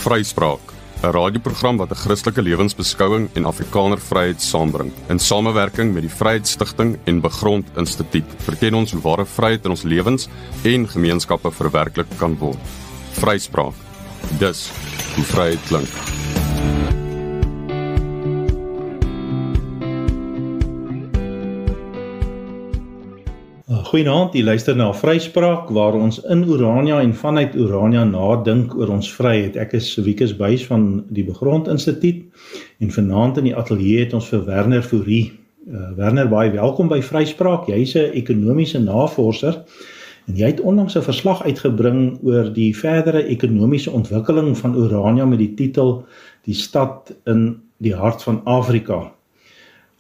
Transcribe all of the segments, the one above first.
Vryspraak, 'n radioprogram wat 'n Christelike lewensbeskouing en Afrikaner vryheid saambring. In samewerking met die Vryheidsstigting en Begrond Instituut verken ons hoe ware vryheid in ons lewens en gemeenskappe verwerklik kan word. Vryspraak, dis hoe vryheid klink. Goeienaand, jy luister na Vryspraak waar ons in Orania en vanuit Orania nadink oor ons vryheid. Ek is Wikus Buys van die Begrond Instituut en vanaand in die ateljee het ons vir Werner Fourie. Werner, baie welkom by Vryspraak. Jy is 'n ekonomiese navorser en jy het onlangs 'n verslag uitgebring oor die verdere ekonomiese ontwikkeling van Orania met die titel Die stad in die hart van Afrika.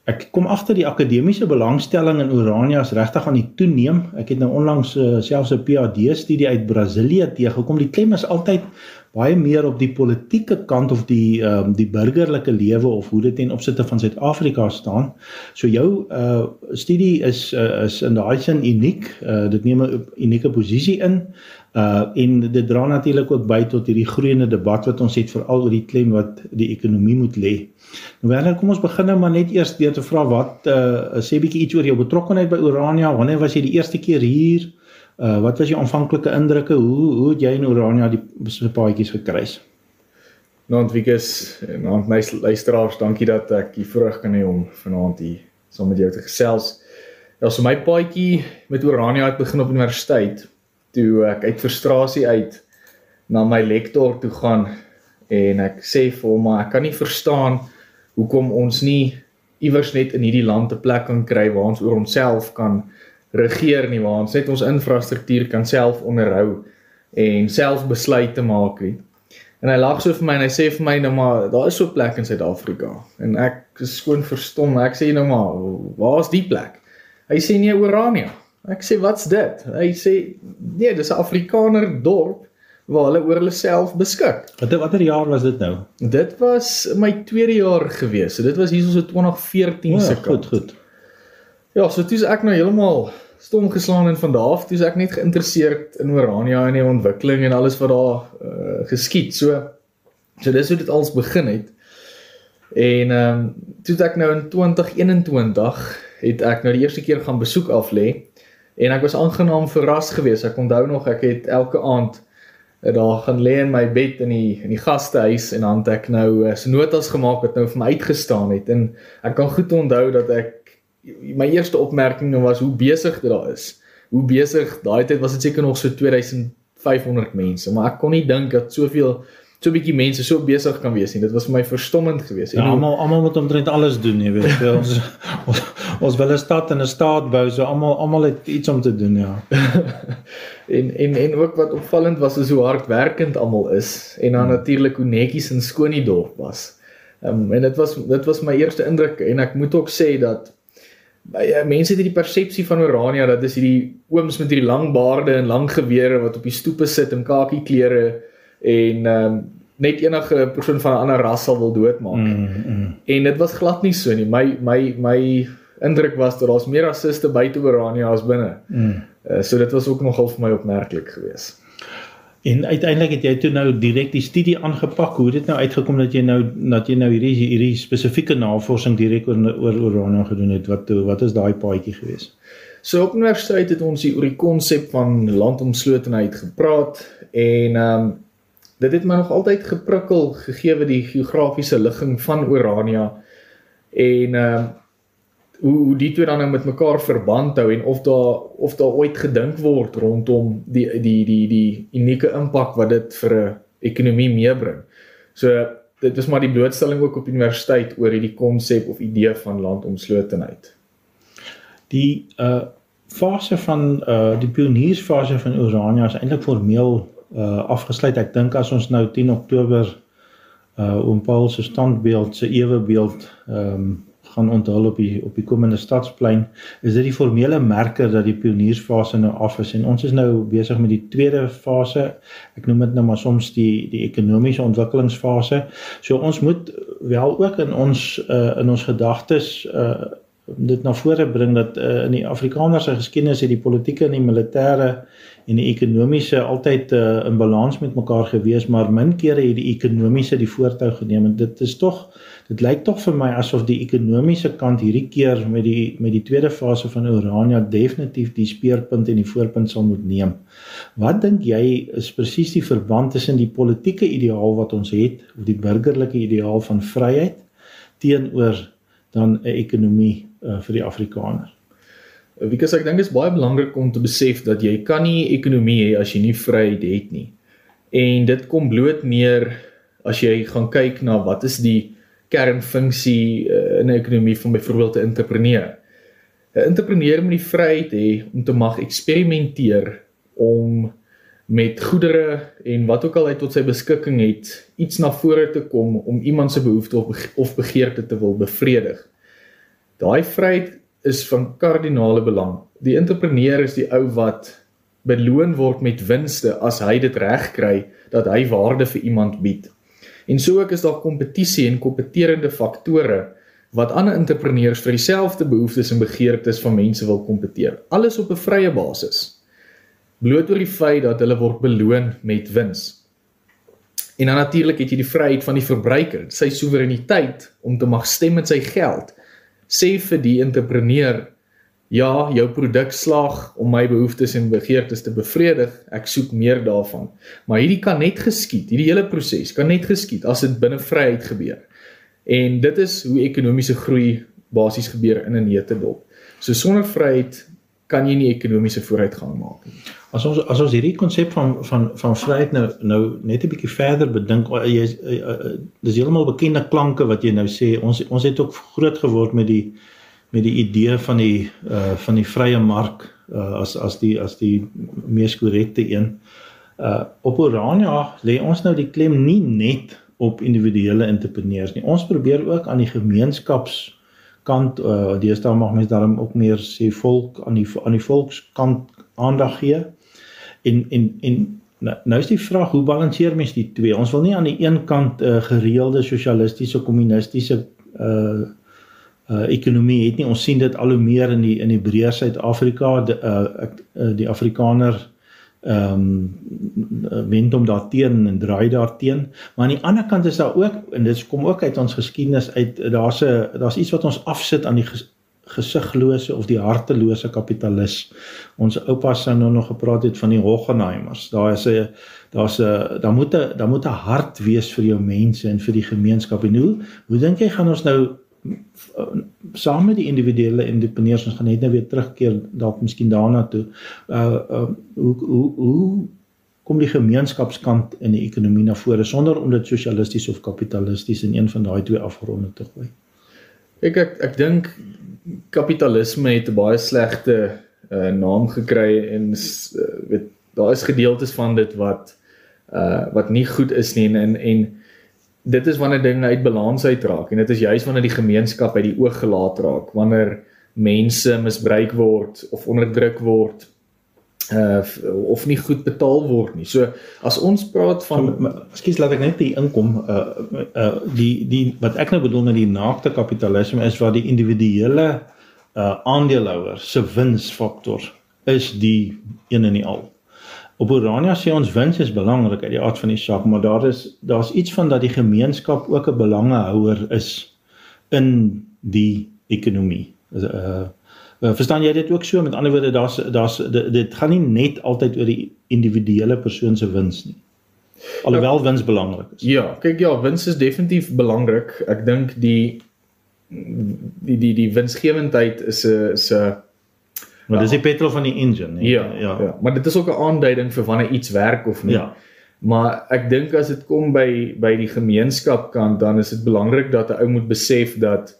Ek kom agter die akademiese belangstelling in Orania is regtig aan die toeneem. Ek het nou onlangs selfs 'n PhD-studie uit Brasilië teëgekom. Die klem is altyd baie meer op die politieke kant of die burgerlike lewe of hoe dit ten opsigte van Suid-Afrika staan. So jou studie is in daai sin uniek. Dit neem 'n unieke posisie in. En dit dra natuurlik ook by tot hierdie groeiende debat wat ons het veral oor die klem wat die ekonomie moet lê. Nou Werner, kom ons begin nou maar net eers deur te vra wat sê bietjie iets oor jou betrokkenheid by Orania. Wanneer was jy die eerste keer hier? Wat was jou aanvanklike indrukke? Hoe het jy in Orania die paadjies gekruis? Nou, Wikus, en my luisteraars, dankie dat ek hier voorreg kan hê om vanaand hier saam met jou te gesels. Ja, so my paadjie met Orania het begin op universiteit, toe ek uit frustrasie uit na my lektor toe gaan en ek sê vir hom, maar ek kan nie verstaan hoekom ons nie iewers net in hierdie land 'n plek kan kry waar ons oor onsself kan regeer nie, waar ons net ons infrastruktuur kan self onderhou en self besluite maak nie. En hy lag so vir my en hy sê vir my, nou maar, daar is so 'n plek in Suid-Afrika. En ek is skoon verstom, ek sê nou maar, waar is die plek? Hy sê nee, Orania. Ek sê, wat's dit? Hy sê, nee, dis 'n Afrikaner dorp waar hulle oor hulle self beskik. Watter jaar was dit nou? Dit was my tweede jaar gewees, so dit was hier so 2014 se kant. Goed. Ja, so toe is ek nou heeltemal stom geslaan en van daar af, toe is ek net geïnteresseerd in Orania en die ontwikkeling en alles wat daar geskied. So dis hoe dit alles begin het. En toe het ek nou in 2021 het ek nou die eerste keer gaan besoek aflê en ek was aangenaam verras geweest. Ek onthou nog, ek het elke aand daar gaan lê in my bed in die gastehuis en dan het ek nou so notas gemaak wat nou vir my uitgestaan het en ek kan goed onthou dat my eerste opmerking nou was hoe besig dit daar is. Hoe besig, daai tyd was dit seker nog so 2500 mense, maar ek kon nie dink dat so bietjie mense so besig kan wees nie. Dit was vir my verstommend geweest. Ja, almal moet omtrent alles doen, jy weet. Ons wil 'n stad en 'n staat bou, so almal het iets om te doen, ja. en ook wat opvallend was is hoe hardwerkend almal is en dan natuurlik hoe netjies en skoon die dorp was. En dit was my eerste indruk en ek moet ook sê dat mense het die persepsie van Orania, dat is hierdie ooms met hierdie lang baarde en lang gewere wat op die stoepe sit in kakie klere en net enige persoon van 'n ander ras sal wil doodmaak. En dit was glad nie so nie. My indruk was dat daar's meer rassiste buite Orania as binne. So dit was ook nogal vir my opmerklik geweest. En uiteindelik het jy toe nou direk die studie aangepak. Hoe het dit nou uitgekom dat jy nou hierdie spesifieke navorsing direk oor Orania gedoen het? Wat is daai paadjie geweest? So op universiteit het ons oor die konsep van landomslotenheid gepraat en dit het my nog altyd geprikkel gegee die geografiese ligging van Orania en hoe die twee dan nou met mekaar verband hou en of daar ooit gedink word rondom die unieke impak wat dit vir 'n ekonomie meebring. So dit was maar die blootstelling ook op universiteit oor hierdie konsep of idee van landomslotenheid. Die fase van die pioniersfase van Orania is eintlik formeel afgesluit. Ek dink as ons nou 10 Oktober oom Paul se standbeeld, se ewebeeld gaan onthul op die komende stadsplein, is dit die formele merker dat die pioniersfase nou af is en ons is nou besig met die tweede fase. Ek noem dit nou maar soms die ekonomiese ontwikkelingsfase. So ons moet wel ook in ons gedagtes dit na vore bring dat in die Afrikanerse geskiedenis het die politieke en die militêre en die ekonomiese altyd in balans met mekaar gewees, maar min kere het die ekonomiese die voortou geneem. En dit lyk tog vir my asof die ekonomiese kant hierdie keer met die tweede fase van Orania definitief die speerpunt en die voorpunt sal moet neem. Wat dink jy is presies die verband tussen die politieke ideaal wat ons het, of die burgerlike ideaal van vryheid, teenoor dan 'n ekonomie vir die Afrikaner? Wikus, ek dink dit is baie belangrik om te besef dat jy kan nie ekonomie hê as jy nie vryheid het nie. En dit kom bloot neer as jy gaan kyk na wat is die kernfunksie in 'n ekonomie van byvoorbeeld 'n entrepreneur. 'n Entrepreneur moet die vryheid hê om te mag eksperimenteer, om met goedere en wat ook al hy tot sy beskikking het, iets na vore te kom om iemand se behoefte of begeerte te wil bevredig. Daai vryheid is van kardinale belang. Die entrepreneur is die ou wat beloon word met winste as hy dit reg kry, dat hy waarde vir iemand bied. En so ook is daar kompetisie en kompeterende faktore wat ander entrepreneurs vir dieselfde behoeftes en begeertes van mense wil kompeteer. Alles op 'n vrye basis. Bloot oor die feit dat hulle word beloon met wins. En dan natuurlik het jy die vryheid van die verbruiker, sy soewereiniteit om te mag stem met sy geld. Sê vir die entrepreneur, ja, jou produk slaag om my behoeftes en begeertes te bevredig, ek soek meer daarvan. Maar hierdie kan net geskied, hierdie hele proses kan net geskied as dit binne vryheid gebeur. En dit is hoe ekonomiese groei basies gebeur in 'n neutedop. So sonder vryheid kan jy nie ekonomiese vooruitgang maak nie. As ons hierdie konsep van vryheid nou net 'n bietjie verder bedink, dis heeltemal bekende klanke wat jy nou sê. Ons het ook groot geword met die idee van die vrye mark as die mees korrekte een. Op Orania lê ons nou die klem nie net op individuele entrepreneurs nie. Ons probeer ook aan die gemeenskapskant, deesdae mag mens daarom ook meer sê volk aan die volkskant aandag gee. En nou is die vraag, hoe balanseer mens die twee? Ons wil nie aan die een kant gereelde sosialistiese, kommunistiese ekonomie het nie. Ons sien dit al hoe meer in die breër Suid-Afrika, die Afrikaner wend om daarteen en draai daarteen. Maar aan die ander kant is daar ook, en dit kom ook uit ons geskiedenis uit, daar's iets wat ons afsit aan die geziglose of die hartelose kapitalis. Ons oupas sou nou nog gepraat het van die Hochenheimers. Daar moet 'n hart wees vir jou mense en vir die gemeenskap. En hoe dink jy gaan ons nou saam met die individuele entrepreneurs, ons gaan net nou weer terugkeer dalk miskien daarna toe, hoe kom die gemeenskapskant in die ekonomie na vore sonder om dit sosialisties of kapitalisties in een van daai twee afgronde te gooi? Ek dink kapitalisme het 'n baie slegte naam gekry en daar is gedeeltes van dit wat nie goed is nie en dit is wanneer dinge uit balans uitraak en dit is juist wanneer die gemeenskap uit die oog gelaat raak, wanneer mense misbruik word of onderdruk word of nie goed betaal word nie. So as ons praat van Ekskuus, laat ek net hier inkom. Wat ek nou bedoel met die naakte kapitalisme is waar die individuele aandeelhouer se winsfaktor is die een en die al. Op Orania sê ons wins is belangrik uit die aard van die saak, maar daar's iets van dat die gemeenskap ook 'n belangehouer is in die ekonomie. Verstaan jy dit ook so? Met ander woorde, dit gaan nie net altyd oor die individuele persoon se wins nie. Alhoewel wins belangrik is. Ja, kyk, wins is definitief belangrik. Ek dink die winsgewendheid is 'n Maar dis die petrol van die engine. Ja, maar dit is ook 'n aanduiding vir wanneer iets werk of nie. Ja. Maar ek dink as dit kom by die gemeenskapkant, dan is dit belangrik dat 'n ou moet besef dat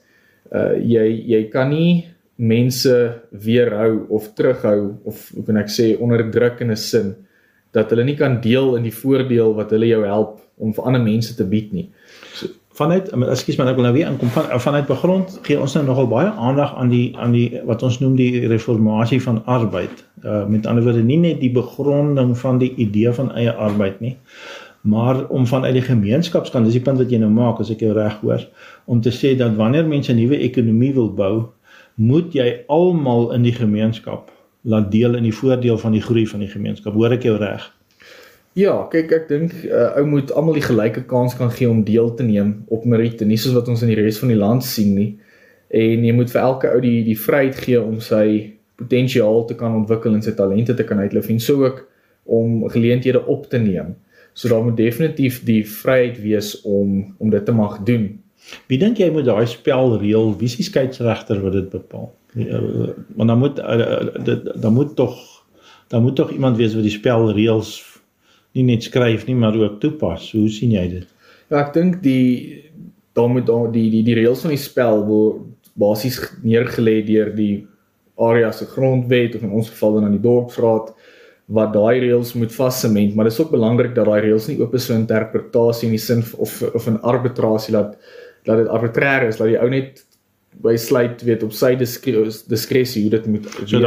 jy kan nie mense weerhou of terughou of hoe kan ek sê onderdruk in 'n sin dat hulle nie kan deel in die voordeel wat hulle jou help om vir ander mense te bied nie. So, ekskuus maar ek wil nou weer inkom, vanuit begrond gee ons nou nogal baie aandag aan die wat ons noem die reformatie van arbeid. Met ander woorde, nie net die begronding van die idee van eie arbeid nie, maar om vanuit die gemeenskapskant, dis die punt wat jy nou maak, as ek jou reg hoor, om te sê dat wanneer mense 'n nuwe ekonomie wil bou, moet jy almal in die gemeenskap laat deel in die voordeel van die groei van die gemeenskap. Hoor ek jou reg? Ja, kyk, ek dink ou moet almal die gelyke kans kan gee om deel te neem op meriete, nie soos wat ons in die res van die land sien nie. En jy moet vir elke ou die vryheid gee om sy potensiaal te kan ontwikkel en sy talente te kan uitleef, en so ook om geleenthede op te neem. So daar moet definitief die vryheid wees om dit te mag doen. Wie dink jy moet daai spel reël? Wie is die skeieregter wat dit bepaal? Want dan moet tog iemand wees wat die spelreëls nie net skryf nie, maar ook toepas. Hoe sien jy dit? Ja, ek dink die reëls van die spel word basies neergelê deur die area se grondwet, of in ons geval dan aan die dorpsraad, wat daai reëls moet vassement, maar dit is ook belangrik dat daai reëls nie oop is vir interpretasie in die sin of 'n arbitrasie, dat dit arbitrair is, dat die ou net besluit weet op sy diskresie hoe dit moet wees. So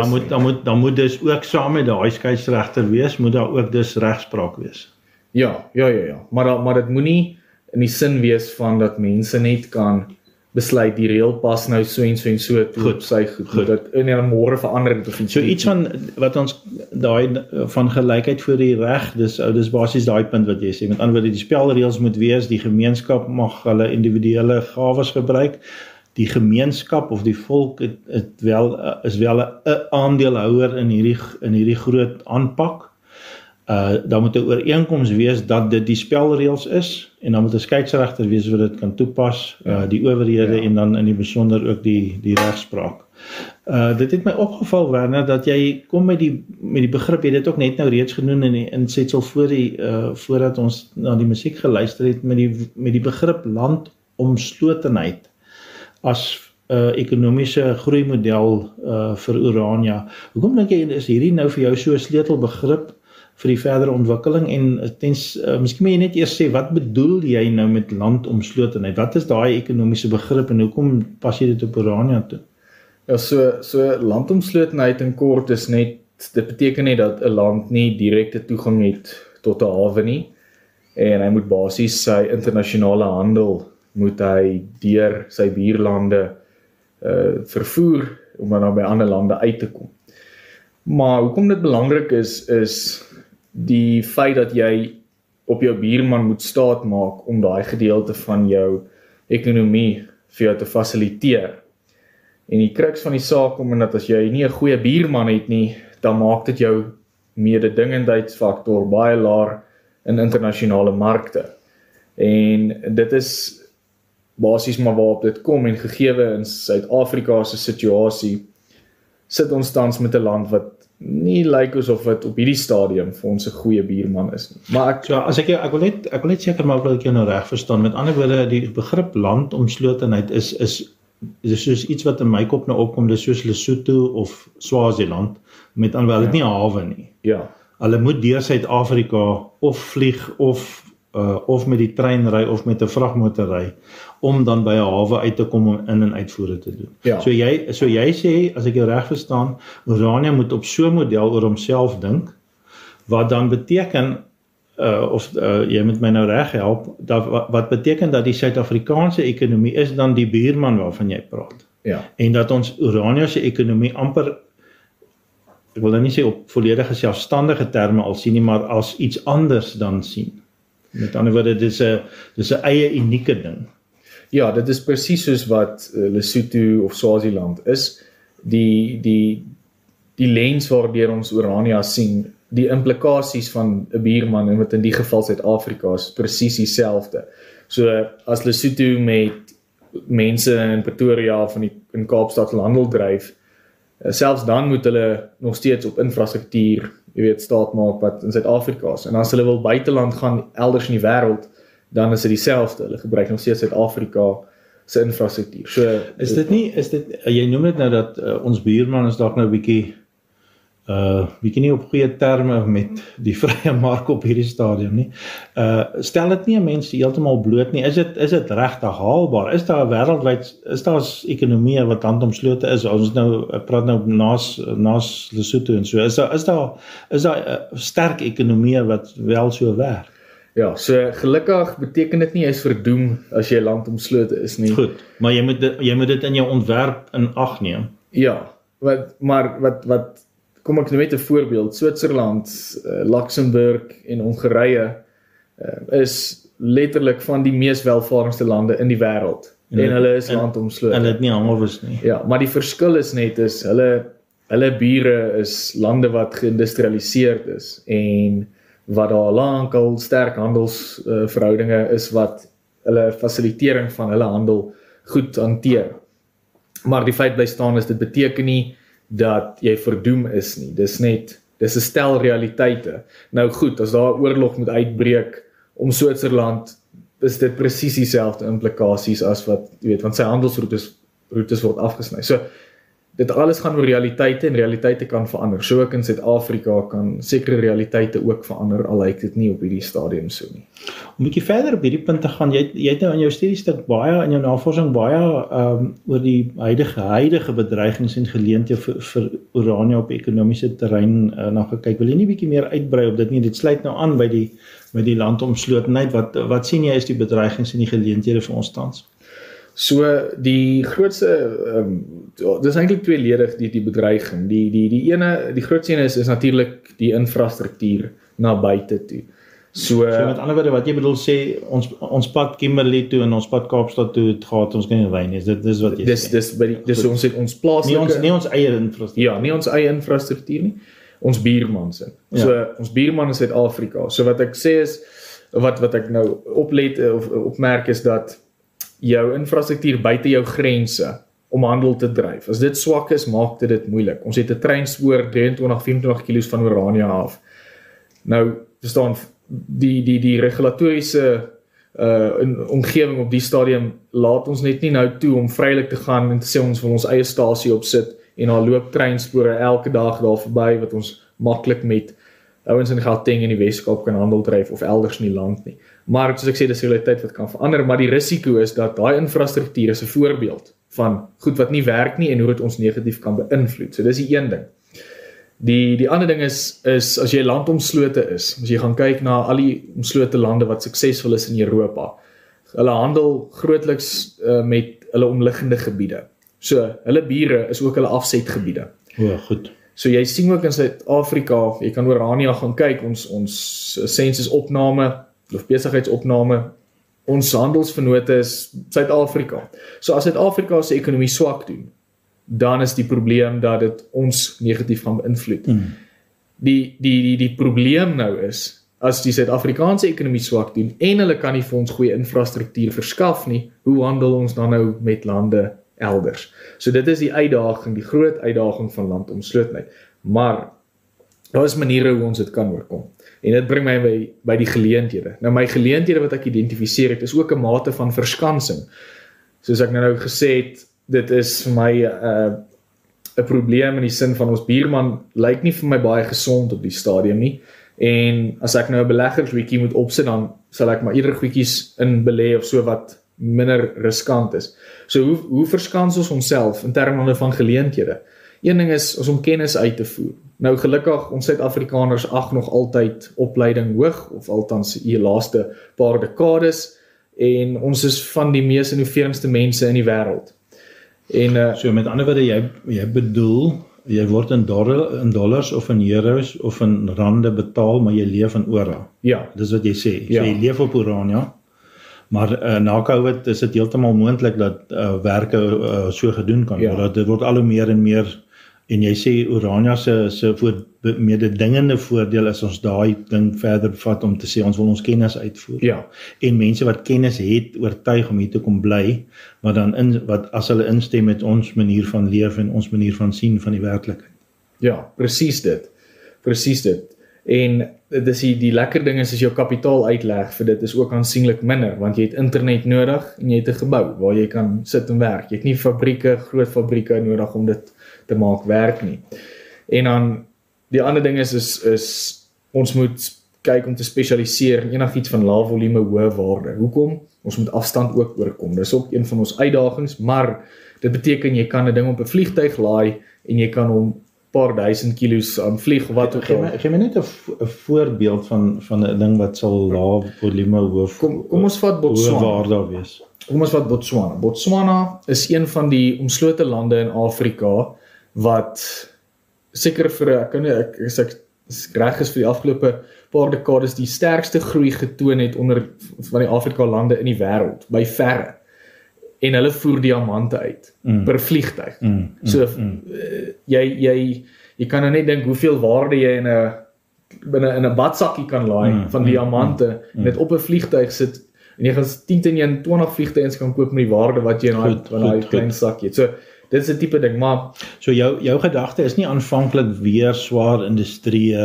dan moet dus ook saam met daai skeieregter wees, moet daar ook dus regspraak wees. Ja. Maar dit moenie in die sin wees van dat mense net kan besluit die reël pas nou so en so toe op sy goed. Dat in 'n môre verander dit of iets. So iets van wat ons daai van gelykheid voor die reg, dis basies daai punt wat jy sê. Met ander woorde, die spelreëls moet wees, die gemeenskap mag hulle individuele gawes gebruik. Die gemeenskap of die volk is wel 'n aandeelhouer in hierdie groot aanpak. Dan moet 'n ooreenkoms wees dat dit die spelreëls is, en dan moet 'n skeieregter wees wat dit kan toepas, die owerhede en dan in die besonder ook die regspraak. Dit het my opgeval, Werner, dat jy kom met die begrip, jy het dit ook net nou reeds genoem in die insetsel voordat ons na die musiek geluister het, met die begrip landomslotenheid as ekonomiese groeimodel vir Orania. Hoekom dink jy is hierdie nou vir jou so 'n sleutelbegrip vir die verdere ontwikkeling, en miskien moet jy net eers sê, wat bedoel jy nou met landomslotenheid? Wat is daai ekonomiese begrip en hoekom pas jy dit op Orania toe? Ja, so landomslotenheid in kort is net, dit beteken net dat 'n land nie direkte toegang het tot 'n hawe nie, en hy moet basies sy internasionale handel moet hy deur sy buurlande vervoer om dan by ander lande uit te kom. Maar hoekom dit belangrik is die feit dat jy op jou buurman moet staat maak om daai gedeelte van jou ekonomie vir jou te fasiliteer. En die kruks van die saak kom in dat as jy nie 'n goeie buurman het nie, dan maak dit jou mededingendheidsfaktor baie laag in internasionale markte. En dit is basies maar waarop dit kom, en gegeewe in Suid-Afrika se situasie sit ons tans met 'n land wat nie lyk asof dit op hierdie stadium vir ons 'n goeie buurman is nie. Maar ek wil net seker maak dat ek jou nou reg verstaan. Met ander woorde, die begrip landomslotenheid is soos iets wat in my kop nou opkom, dis soos Lesotho of Swaziland, met ander woorde, dit nie 'n hawe nie. Ja. Hulle moet deur Suid-Afrika of vlieg of met die trein ry of met 'n vragmotor ry om dan by 'n hawe uit te kom om in- en uitvoere te doen. Ja. So jy sê, as ek jou reg verstaan, Orania moet op so 'n model oor homself dink, wat dan beteken jy moet my nou reg help, wat beteken dat die Suid-Afrikaanse ekonomie is dan die buurman waarvan jy praat. Ja. En dat ons Orania se ekonomie amper, ek wil nou nie sê op volledige selfstandige terme al sien nie, maar as iets anders dan sien. Met ander woorde, dis 'n eie unieke ding. Ja, dit is presies soos wat Lesotho of Swaziland is. Die lens waardeur ons Orania sien, die implikasies van 'n buurman, en wat in die geval Suid-Afrika is presies dieselfde. So as Lesotho met mense in Pretoria of in Kaapstad handel dryf, selfs dan moet hulle nog steeds op infrastruktuur, staat maak wat in Suid-Afrika is. En as hulle wil buiteland gaan elders in die wêreld, dan is dit dieselfde. Hulle gebruik nog steeds Suid-Afrika se infrastruktuur. So is dit jy noem dit nou dat ons buurman is dalk nou bietjie nie op goeie terme met die vrye mark op hierdie stadium nie. Stel dit nie 'n mens heeltemal bloot nie. Is dit regtig haalbaar? Is daar wêreldwyd, is daar ekonomieë wat landomslote is? Ons nou praat nou naas Lesotho en so. Is daar sterk ekonomieë wat wel so werk? Ja, so gelukkig beteken dit nie jy is verdoem as jy landomslote is nie. Goed, maar jy moet dit in jou ontwerp in ag neem. Ja, wat kom ek nou met 'n voorbeeld, Switserland, Luxemburg en Hongarye is letterlik van die mees welvarendste lande in die wêreld. En hulle is landomslote. Hulle het nie hangowes nie. Ja, maar die verskil is net is hulle bure is lande wat geïndustrialiseerd is en wat daar lank al sterk handelsverhoudinge is wat hulle fasilitering van hulle handel goed hanteer. Maar die feit bly staan is dit beteken nie dat jy verdoem is nie. Dis 'n stel realiteite. Nou goed, as daar 'n oorlog moet uitbreek om Switserland, is dit presies dieselfde implikasies as wat, jy weet, want sy handelsroetes word afgesny. So dit alles gaan oor realiteite en realiteite kan verander. So ook in Suid-Afrika kan sekere realiteite ook verander, al lyk dit nie op hierdie stadium so nie. Om 'n bietjie verder op hierdie punt te gaan, jy het nou in jou studiestuk baie, in jou navorsing baie oor die huidige bedreigings en geleenthede vir urania op ekonomiese terrein na gekyk. Wil jy nie bietjie meer uitbrei op dit nie? Dit sluit nou aan by die landomslotenheid. Wat sien jy is die bedreigings en die geleenthede vir ons tans? So die grootste, dis eintlik tweeledig die bedreiging. Die grootste ene is natuurlik die infrastruktuur na buite toe. So met ander woorde wat jy bedoel sê, ons pad Kimberley toe en ons pad Kaapstad toe het gehad, ons kan nie ry nie. Dis wat jy sê. Dis ons het ons plaaslike nie ons eie infrastruktuur. Ja, nie ons eie infrastruktuur nie. Ons buurman se. So ons buurman in Suid-Afrika. So wat ek sê is wat ek nou opmerk is dat jou infrastruktuur buite jou grense om handel te dryf. As dit swak is, maak dit moeilik. Ons het 'n treinspoor 23-24 kilos van Orania af. Nou, verstaan die regulatoriese omgewing op die stadium laat ons net nie nou toe om vrylik te gaan en te sê ons wil ons eie stasie opsit en daar loop treinspore elke dag daar verby wat ons maklik met ouens in Gauteng in die Weskaap kan handel dryf of elders in die land nie. Maar soos ek sê, dis 'n realiteit wat kan verander, maar die risiko is dat daai infrastruktuur is 'n voorbeeld van goed wat nie werk nie en hoe dit ons negatief kan beïnvloed. So dis die een ding. Die ander ding is as jy landomslote is, as jy gaan kyk na al die omslote lande wat suksesvol is in Europa, hulle handel grootliks met hulle omliggende gebiede. So hulle bure is ook hulle afsetgebiede. O, goed. So jy sien ook in Suid-Afrika, jy kan Orania gaan kyk, ons sensusopname of besigheidsopname, ons handelsvennote is Suid-Afrika. So as Suid-Afrika se ekonomie swak doen, dan is die probleem dat dit ons negatief gaan beïnvloed. Die probleem nou is, as die Suid-Afrikaanse ekonomie swak doen, en hulle kan nie vir ons goeie infrastruktuur verskaf nie, hoe handel ons dan nou met lande elders? So dit is die uitdaging, die groot uitdaging van landomslotenheid. Maar daar is maniere hoe ons dit kan oorkom. En dit bring my by die geleenthede. Nou my geleenthede wat ek identifiseer het, is ook 'n mate van verskansing. Soos ek nou gesê het, dit is vir my 'n probleem in die sin van ons buurman lyk nie vir my baie gesond op die stadium nie. En as ek nou 'n beleggerswikkie moet opsit, dan sal ek maar eerder goedjies in belê of so wat minder riskant is. So hoe verskans ons onsself in terme van geleenthede? Een ding is om kennis uit te voer. Nou gelukkig, ons Suid-Afrikaners ag nog altyd opleiding hoog, of althans die laaste paar dekades, en ons is van die mees innoverendste mense in die wêreld. En so met ander woorde, jy bedoel, jy word in dollars of in euros of in rande betaal, maar jy leef in ora. Ja. Dis wat jy sê. Ja. So jy leef op Orania, maar na COVID is dit heeltemal moontlik dat werke so gedoen kan word. Dit word al hoe meer en meer. En jy sê Orania se mededingende voordeel is ons daai ding verder vat om te sê ons wil ons kennis uitvoer. Ja. En mense wat kennis het oortuig om hier te kom bly, maar dan as hulle instem met ons manier van leef en ons manier van sien van die werklikheid. Ja, presies dit. En dis die lekker ding is as jou kapitaal uitleg vir dit is ook aansienlik minder, want jy het internet nodig en jy het 'n gebou waar jy kan sit en werk. Jy het nie groot fabrieke nodig om dit te maak werk nie. En dan die ander ding is ons moet kyk om te spesialiseer in enigiets van lae volume, hoë waarde. Hoekom? Ons moet afstand ook oorkom. Dis ook een van ons uitdagings, maar dit beteken jy kan 'n ding op 'n vliegtuig laai en jy kan hom paar duisend kilos aan vlieg of wat ook al. Gee my net 'n voorbeeld van 'n ding wat sal lae volume Kom ons vat Botswana. waar daar wees. Kom ons vat Botswana. Botswana is een van die omslote lande in Afrika wat seker vir ek reg is vir die afgelope paar dekades die sterkste groei getoon het onder van die Afrika lande in die wêreld by verre. En hulle voer diamante uit per vliegtuig. So jy kan nou net dink hoeveel waarde jy binne in 'n badsakkie kan laai van diamante en dit op 'n vliegtuig sit en jy gaan 20 vliegtuie kan koop met die waarde wat jy in daai klein sakkie het. So dit is 'n tipe ding, maar so jou gedagte is nie aanvanklik weer swaar industrie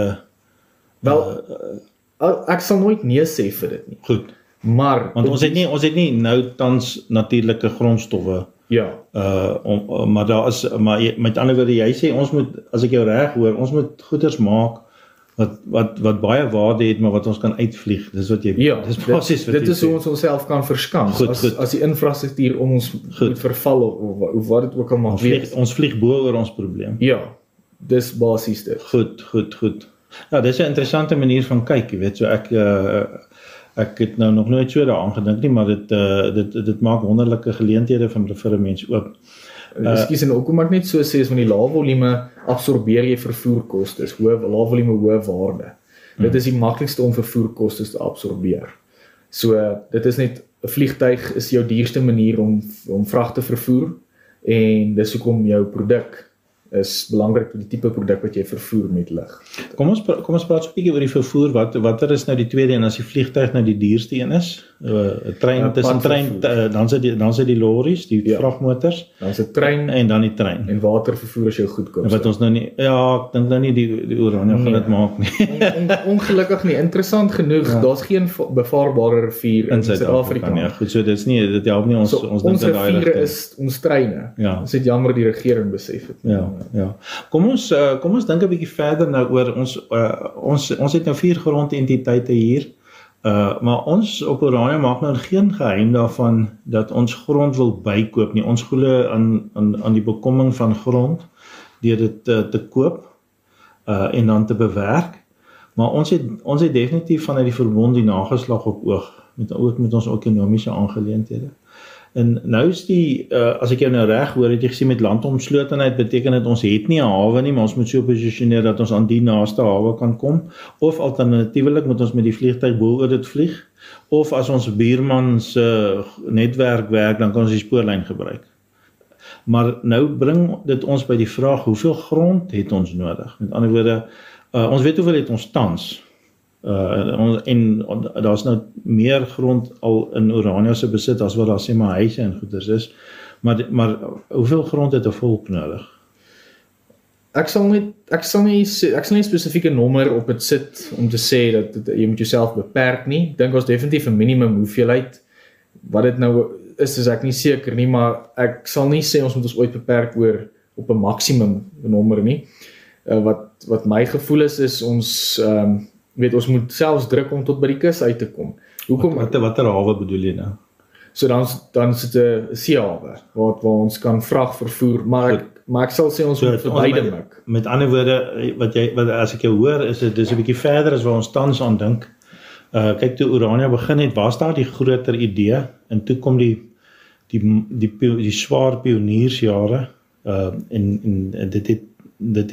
wel ek sal nooit nee sê vir dit nie. goed. Maar Want ons het nie nou tans natuurlike grondstowwe. Ja. Maar daar is met ander woorde jy sê ons moet, as ek jou reg hoor, ons moet goeders maak wat baie waarde het maar wat ons kan uitvlieg. Dis wat jy dis basies wat dit is hoe ons onsself kan verskans as die infrastruktuur om ons moet verval of wat dit ook al mag wees. Ons vlieg bo oor ons probleem. Ja. Dis basies dit. Goed. Ja, dis 'n interessante manier van kyk, jy weet, so ek het nou nog nooit so daaraan gedink nie, maar dit maak wonderlike geleenthede vir 'n mens oop. Ekskuus, en hoekom ek net so sê is van die lae volume absorbeer jy vervoerkostes, lae volume hoë waarde. Dit is die maklikste om vervoerkostes te absorbeer. So dit is net 'n vliegtuig is jou duurste manier om vrag te vervoer en dis hoekom jou produk is belangrik vir die tipe produk wat jy vervoer met lug. Kom ons praat so 'n bietjie oor die vervoer. Watter is nou die tweede en as die vliegtuig nou die duurste een is? 'n Trein, tussen trein, dan sit die lorries, die vragmotors, dan is 'n trein en dan die trein. En watervervoer is jou goedkoopste. Wat ons nou nie ek dink nou nie die Oranje gaan dit maak nie. Ongelukkig nie. Interessant genoeg, daar's geen bevaarbare rivier in Suid-Afrika nie. Goed, so dit help nie ons dink aan daai riviere is ons treine. Dis net jammer die regering besef dit. Ja. Kom ons dink 'n bietjie verder nou oor ons het nou 4 grondentiteite hier. Maar ons op Oranje maak nou geen geheim daarvan dat ons grond wil bykoop nie. Ons glo aan die bekomming van grond deur dit te koop en dan te bewerk. Maar ons het definitief vanuit die verbond die nageslag op oog met ons ekonomiese aangeleenthede. En nou is as ek jou nou reg hoor, het jy gesê met landomslotenheid beteken dit ons het nie 'n hawe nie, maar ons moet so posisioneer dat ons aan die naaste hawe kan kom, of alternatiefelik moet ons met die vliegtuig bo oor dit vlieg, of as ons buurman se netwerk werk, dan kan ons die spoorlyn gebruik. Maar nou bring dit ons by die vraag, hoeveel grond het ons nodig? Met ander woorde, ons weet hoeveel het ons tans. En daar's nou meer grond al in Oranje se besit as wat daar sê maar huise en goeders is, maar hoeveel grond het 'n volk nodig? Ek sal nie spesifieke nommer op dit sit om te sê dat jy moet jouself beperk nie. Ek dink ons definitief 'n minimum hoeveelheid. Wat dit nou is ek nie seker nie, maar ek sal nie sê ons moet ons ooit beperk op 'n maksimum nommer nie. Wat my gevoel is ons ons moet selfs druk om tot by die kus uit te kom. Hoekom? Watter hawe bedoel jy nou? So dan sit 'n seehawe waar ons kan vrag vervoer, maar ek sal sê ons moet verbyde mik. Met ander woorde, wat as ek jou hoor, is dit dis 'n bietjie verder as wat ons tans aan dink. Kyk, toe Oranje begin het, was daar die groter idee en toe kom die swaar pioniersjare en dit het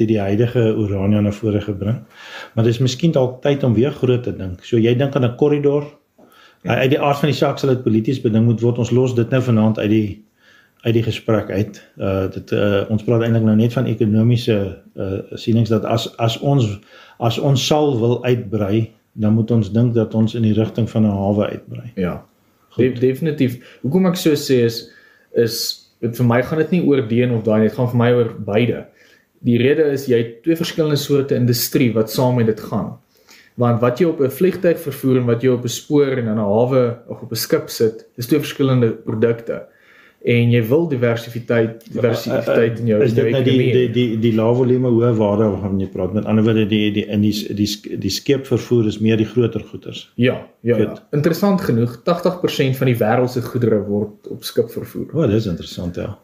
die huidige Oranje na vore gebring. Maar dis miskien dalk tyd om weer groot te dink. So jy dink aan 'n korridor. Uit die aard van die saak sal dit polities beding moet word. Ons los dit nou vanaand uit die gesprek uit. Ons praat eintlik nou net van ekonomiese sienings dat as ons sal wil uitbrei, dan moet ons dink dat ons in die rigting van 'n hawe uitbrei. Ja. Definitief. Hoekom ek so sê is vir my gaan dit nie oor die een of daai nie, dit gaan vir my oor beide. Die rede is jy het 2 verskillende soorte industrie wat saam met dit gaan. Want wat jy op 'n vliegtuig vervoer en wat jy op 'n spoor en in 'n hawe of op 'n skip sit, is 2 verskillende produkte. En jy wil diversiteit in jou is dit nou die lae volume hoë waarde waarvan jy praat. Met ander woorde die skeepvervoer is meer die groter goederes. Ja. Interessant genoeg, 80% van die wêreld se goedere word op skip vervoer. Dis interessant, ja.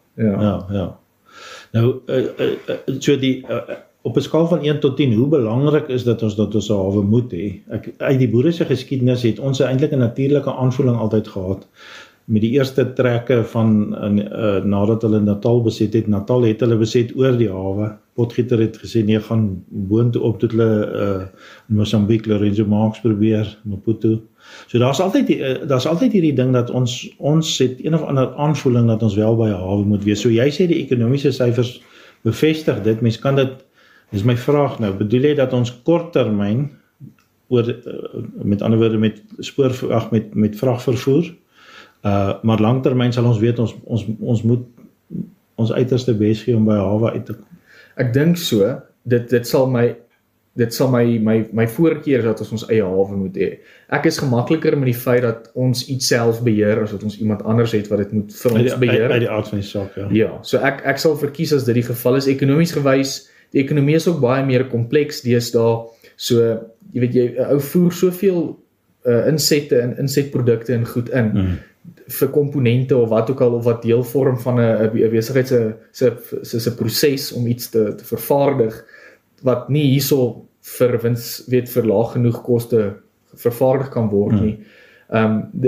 Nou, so op 'n skaal van 1 tot 10, hoe belangrik is dat ons 'n hawe moet hê? Uit die boere se geskiedenis het ons eintlik 'n natuurlike aanvoeling altyd gehad. Met die eerste trekke van nadat hulle Natal beset het. Natal het hulle beset oor die hawe. Potgieter het gesê nee, gaan boontoe op tot hulle in Mosambik, Lorenzo Marx probeer, Maputo. So daar's altyd hierdie ding dat ons het een of ander aanvoeling dat ons wel by 'n hawe moet wees. So jy sê die ekonomiese syfers bevestig dit. Mens kan dit, dis my vraag nou, bedoel jy dat ons korttermyn met ander woorde met met vragvervoer, maar langtermyn sal ons weet ons moet ons uiterste bes gee om by 'n hawe uit te kom. Ek dink so, dit sal my voorkeur dat ons eie hawe moet hê. Ek is gemakliker met die feit dat ons iets self beheer as dat ons iemand anders het wat dit moet vir ons beheer. Uit die aard van die saak, ja. Ja, so ek sal verkies as dit die geval is. Ekonomies gewys, die ekonomie is ook baie meer kompleks deesdae. So, jy weet ou voer soveel insette en insetprodukte en goed in. Vir komponente of wat ook al, of wat deel vorm van 'n besigheid se proses om iets te vervaardig, wat nie hierso vir laag genoeg koste vervaardig kan word nie.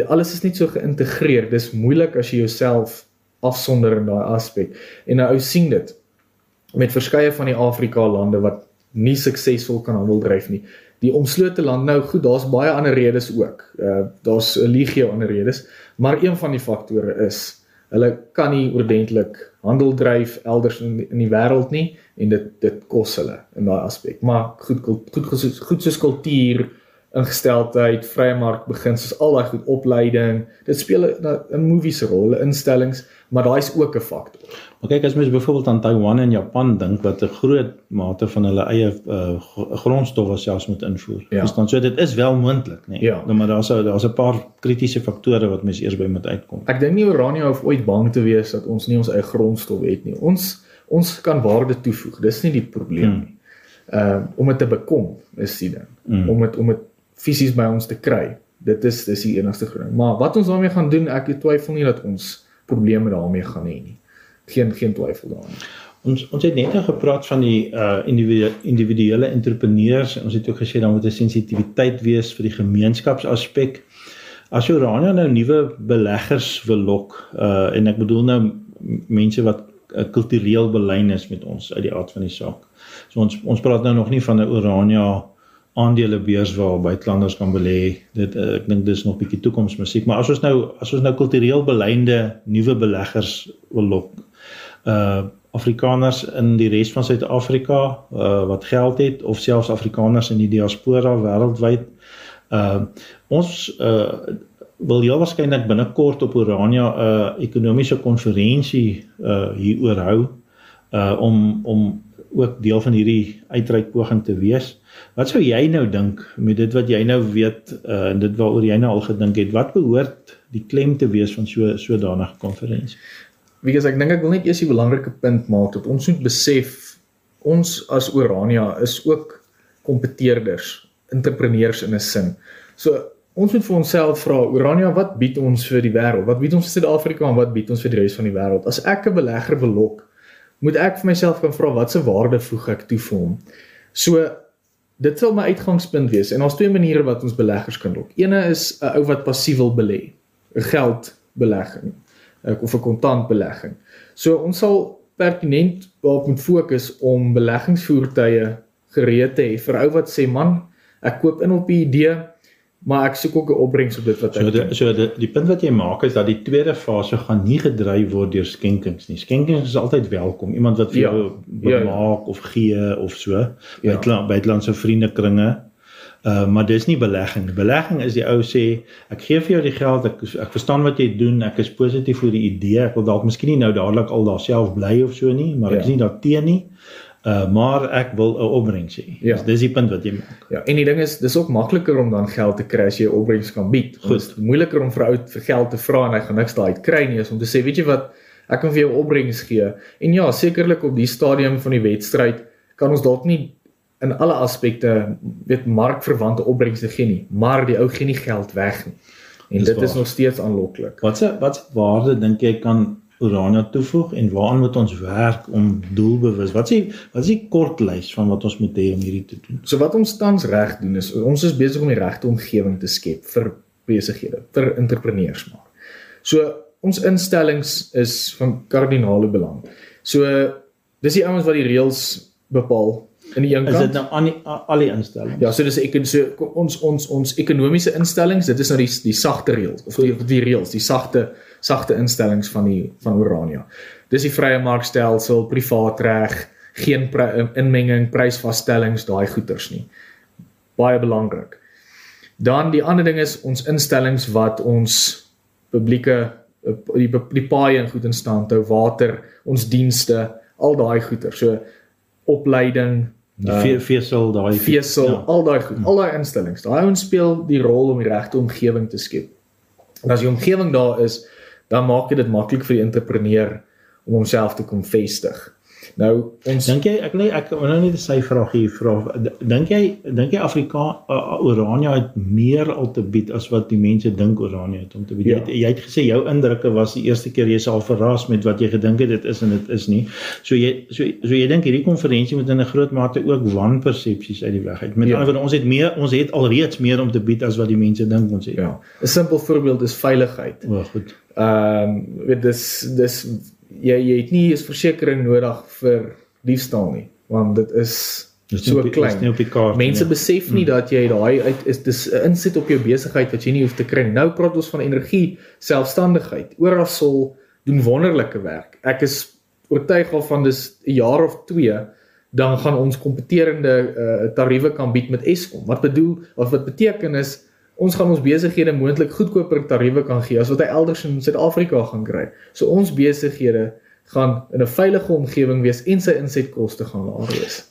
Alles is net so geïntegreer. Dis moeilik as jy jouself afsonder in daai aspek. En nou ou sien dit met verskeie van die Afrika lande wat nie suksesvol kan handel dryf nie. Die omslote land, nou goed, daar's baie ander redes ook. Daar's 'n legio ander redes, maar een van die faktore is hulle kan nie oordentlik handel dryf elders in die wêreld nie, en dit kos hulle in daai aspek. Maar goed soos kultuur, ingesteldheid, vrye mark beginsels, al daai goed, opleiding, dit speel 'n movies rol, instellings, maar daai is ook 'n faktor. Maar kyk, as mens byvoorbeeld aan Taiwan en Japan dink, wat 'n groot mate van hulle eie grondstowwe selfs moet invoer. Ja. Verstaan, so dit is wel moontlik, nee. Ja. Maar daar's 'n paar kritiese faktore wat mens eers by moet uitkom. Ek dink nie Orania hoef ooit bang te wees dat ons nie ons eie grondstof het nie. Ons kan waarde toevoeg, dis nie die probleem nie. Om dit te bekom is die ding. Om dit fisies by ons te kry. Dis die enigste groot. Maar wat ons daarmee gaan doen, ek twyfel nie dat ons probleme daarmee gaan hê nie. Geen twyfel daarin. Ons het net gepraat van die individuele entrepreneurs. Ons het ook gesê daar moet 'n sensitiwiteit wees vir die gemeenskapsaspek. As Orania nou nuwe beleggers wil lok, en ek bedoel nou mense wat kultureel belyn is met ons uit die aard van die saak. So ons praat nou nog nie van 'n Orania aandelebeurs waar buitelanders kan belê. Ek dink dis nog 'n bietjie toekomsmusiek, maar as ons nou kultureel belynde nuwe beleggers wil lok, Afrikaners in die res van Suid-Afrika wat geld het, of selfs Afrikaners in die diaspora wêreldwyd. Ons wil heel waarskynlik binnekort op Orania 'n ekonomiese konferensie hieroor hou, om ook deel van hierdie uitreikpoging te wees. Wat sou jy nou dink met dit wat jy nou weet, en dit waaroor jy nou al gedink het, wat behoort die klem te wees van sodanige konferensie? Because ek dink ek wil net eers 'n belangrike punt maak, dat ons moet besef, ons as Orania is ook kompeteerders, entrepreneurs in 'n sin. So, ons moet vir onsself vra, Orania, wat bied ons vir die wêreld? Wat bied ons vir Suid-Afrika en wat bied ons vir die res van die wêreld? As ek 'n belegger wil lok, moet ek vir myself kan vra, wat se waarde voeg ek toe vir hom? So, dit sal my uitgangspunt wees, en daar's twee maniere wat ons beleggers kan lok. Ene is 'n ou wat passief wil belê, 'n geldbelegging, of 'n kontantbelegging. So, ons sal pertinent daarop moet fokus om beleggingsvoertuie gereed te hê vir 'n ou wat sê, man, ek koop in op die idee, maar ek soek ook 'n opbrengs op dit wat ek doen. Die punt wat jy maak is dat die tweede fase gaan nie gedryf word deur skenkings nie. Skenkings is altyd welkom. Iemand wat vir jou bemaak of gee of so, buitelandse vriendekringe. Maar dis nie belegging. Belegging is die ou sê, ek gee vir jou die geld, ek verstaan wat jy doen, ek is positief oor die idee, ek wil dalk miskien nie nou dadelik al daar self bly of so nie, maar ek is nie daarteen nie. Maar ek wil 'n opbrengs hê. Ja. Dis die punt wat jy maak. Ja, en die ding is, dis ook makliker om dan geld te kry as jy 'n opbrengs kan bied. Dit is moeiliker om vir 'n ou vir geld te vra en hy gaan niks daai kry nie, is om te sê, weet jy wat, ek kan vir jou opbrengs gee. En ja, sekerlik op die stadium van die wedstryd kan ons dalk nie in alle aspekte markverwante opbrengs gee nie, maar die ou gee nie geld weg nie. En dit is nog steeds aanloklik. Wat se waarde dink jy kan Orania toevoeg en waaraan moet ons werk om doelbewus? Wat is die kortlys van wat ons moet hê om hierdie te doen? So wat ons tans reg doen is, ons is besig om die regte omgewing te skep vir besighede, vir entrepreneurs maar. So ons instellings is van kardinale belang. So dis die ouens wat die reëls bepaal in die een kant. Is dit nou aan al die instellings? Ja, so dis ons ekonomiese instellings, dit is nou die sagte reëls of die reëls, die sagte instellings van Orania. Dis die vrye markstelsel, privaatreg, geen inmenging, prysvaststellings, daai goeters nie. Baie belangrik. Dan die ander ding is ons instellings wat ons publieke die paaie en goed in stand hou, water, ons dienste, al daai goeters. So opleiding, vesel, al daai goed, al daai instellings. Daai ons speel die rol om die regte omgewing te skep. En as die omgewing daar is, dan maak dit maklik vir die entrepreneur om homself te kom vestig. Nou, dink jy, ek wil nou net 'n syfragie vra. Dink jy Orania het meer al te bied as wat die mense dink Orania het om te bied? Ja. Jy het gesê jou indrukke was die eerste keer jy is al verras met wat jy gedink het dit is en dit is nie. So jy dink hierdie konferensie moet in 'n groot mate ook wanpersepsies uit die weg uit. Met ander woorde, ons het alreeds meer om te bied as wat die mense dink ons het. Ja. 'n Simpel voorbeeld is veiligheid. Goed. Jy het nie eens versekering nodig vir diefstal nie, want dit is so klein. Mense besef nie dat jy daai dis 'n inset op jou besigheid wat jy nie hoef te kry nie. Nou praat ons van energie, selfstandigheid. Oral sal doen wonderlike werk. Ek is oortuig van dis 'n jaar of 2, dan gaan ons kompeterende tariewe kan bied met Eskom. Wat beteken is, ons gaan ons besighede moontlik goedkoper tariewe kan gee as wat hy elders in Suid-Afrika gaan kry. So ons besighede gaan in 'n veilige omgewing wees en sy insetkoste gaan laag wees.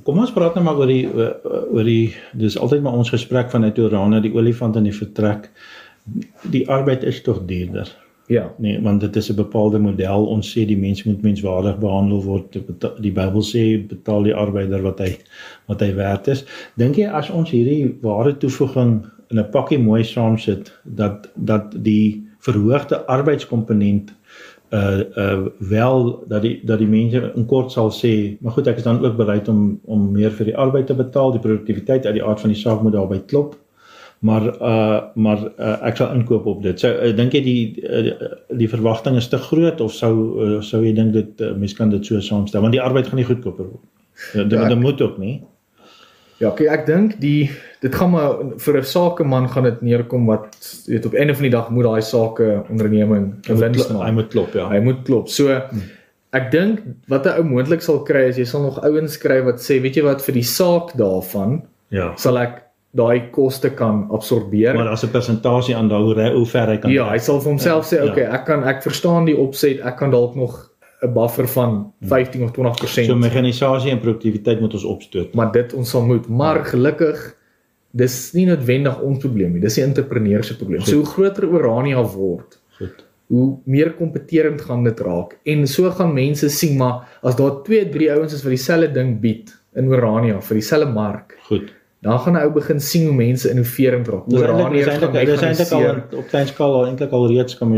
Kom ons praat nou maar oor die dis altyd maar ons gesprek vanuit Orania, die olifant in die vertrek. Die arbeid is tog duurder. Ja. Nee, want dit is 'n bepaalde model. Ons sê die mens moet menswaardig behandel word. Die Bybel sê betaal die arbeider wat hy werd is. Dink jy as ons hierdie ware toevoeging in 'n pakkie mooi saamsit, dat die verhoogde arbeidskomponent wel dat die mense in kort sal sê, maar goed, ek is dan ook bereid om meer vir die arbeid te betaal, die produktiwiteit uit die aard van die saak moet daarby klop, maar ek sal inkoop op dit. So dink jy die verwagting is te groot of sou jy dink dit mens kan dit so saamstel, want die arbeid gaan nie goedkoper word. Dit moet ook nie. Ja, okay, ek dink dit gaan maar vir 'n sakeman gaan dit neerkom wat op einde van die dag moet daai sake onderneming wins maak. Hy moet klop, ja. Hy moet klop. So ek dink wat 'n ou moontlik sal kry is jy sal nog ouens kry wat sê, weet jy wat, vir die saak daarvan sal ek daai koste kan absorbeer. Maar as 'n persentasie aan hoe ver hy kan. Ja, hy sal vir homself sê, okay, ek verstaan die opset, ek kan dalk nog 'n buffer van 15 of 20%. So mekanisasie en produktiwiteit moet ons opstoot. Maar dit ons sal moet. Maar gelukkig, dis nie noodwendig ons probleem nie. Dis die entrepreneur se probleem. So hoe groter Orania word, hoe meer kompeterend gaan dit raak. En so gaan mense sien, maar as daar 2-3 ouens is wat dieselfde ding bied in Orania vir dieselfde mark. Dan gaan ou begin sien hoe mense innoverend raak. Dis eintlik al op klein skaal al eintlik al reeds kan